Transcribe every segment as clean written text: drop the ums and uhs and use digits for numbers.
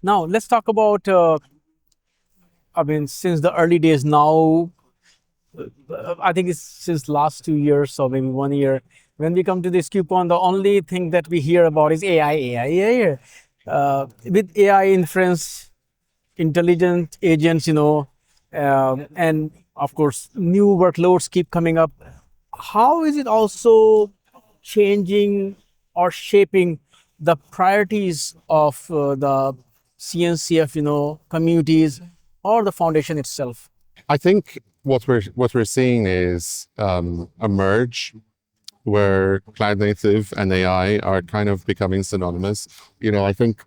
Now let's talk about. Since the early days now, I think it's since last 2 years or maybe 1 year. When we come to this KubeCon, the only thing that we hear about is AI, AI, AI. With AI inference, intelligent agents, and of course, new workloads keep coming up. How is it also changing or shaping the priorities of the CNCF, communities or the foundation itself? I think what we're seeing is a merge where cloud native and AI are kind of becoming synonymous. I think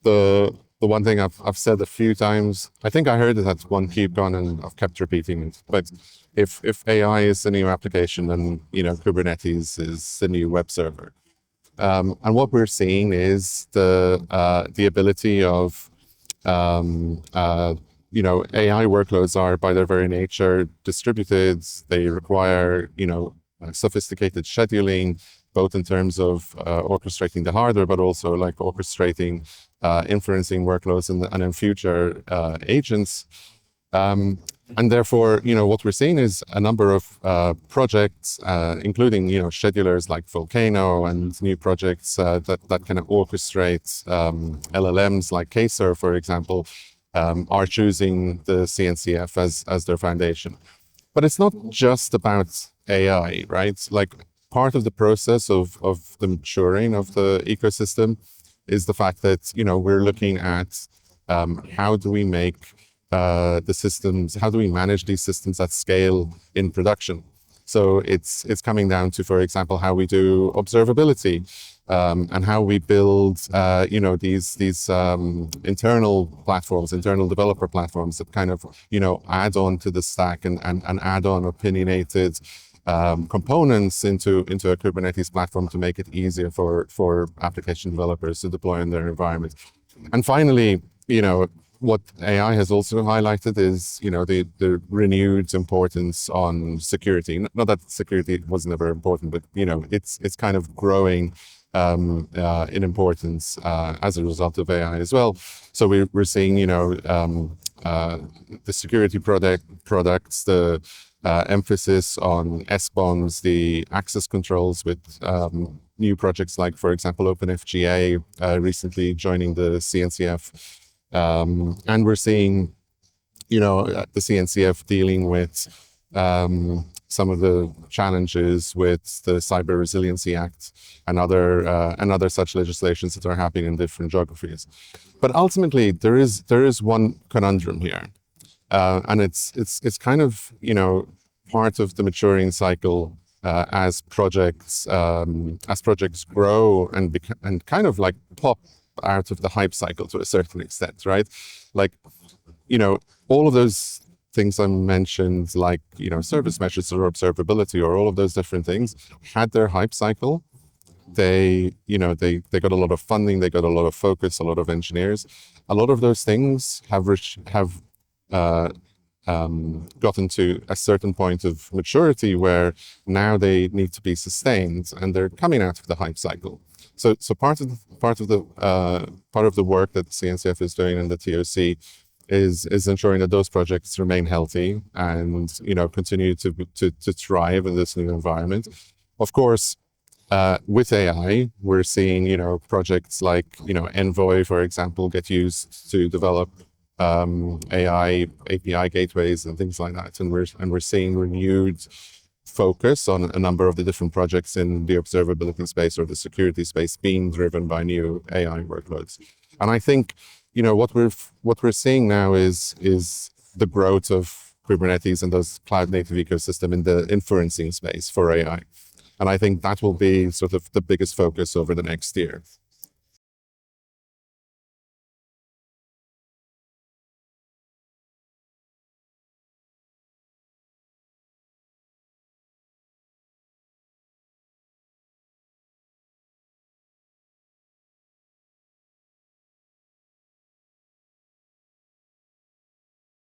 the one thing I've said a few times, I think I heard it at one KubeCon and I've kept repeating it. But if AI is the new application, then Kubernetes is the new web server. And what we're seeing is the ability of AI workloads are by their very nature distributed. They require, sophisticated scheduling, both in terms of orchestrating the hardware, but also like orchestrating inferencing workloads and in future agents. And therefore, what we're seeing is a number of projects, including, schedulers like Volcano and new projects that kind of orchestrate LLMs like Kser, for example, are choosing the CNCF as their foundation. But it's not just about AI, right? Like part of the process of the maturing of the ecosystem is the fact that, we're looking at how do we make the systems, how do we manage these systems at scale in production? So it's coming down to, for example, how we do observability and how we build, these internal platforms, internal developer platforms that kind of, add on to the stack and add on opinionated components into a Kubernetes platform to make it easier for application developers to deploy in their environment. And finally, what AI has also highlighted is, the renewed importance on security. Not that security was never important, but it's kind of growing in importance as a result of AI as well. So we're seeing, the security products, the emphasis on SBOMs, the access controls with new projects like, for example, OpenFGA recently joining the CNCF. And we're seeing, the CNCF dealing with some of the challenges with the Cyber Resiliency Act and other such legislations that are happening in different geographies. But ultimately, there is one conundrum here, and it's kind of part of the maturing cycle as projects grow and kind of like pop out of the hype cycle to a certain extent, right? Like, all of those things I mentioned, like, service meshes or observability or all of those different things had their hype cycle. They got a lot of funding, they got a lot of focus, a lot of engineers. A lot of those things have gotten to a certain point of maturity where now they need to be sustained and they're coming out of the hype cycle. So part of the work that the CNCF is doing in the TOC is ensuring that those projects remain healthy and continue to thrive in this new environment. Of course, with AI, we're seeing projects like Envoy, for example, get used to develop AI API gateways and things like that, and we're seeing renewed focus on a number of the different projects in the observability space or the security space being driven by new AI workloads. And I think what we're seeing now is the growth of Kubernetes and those cloud native ecosystem in the inferencing space for AI. And I think that will be sort of the biggest focus over the next year.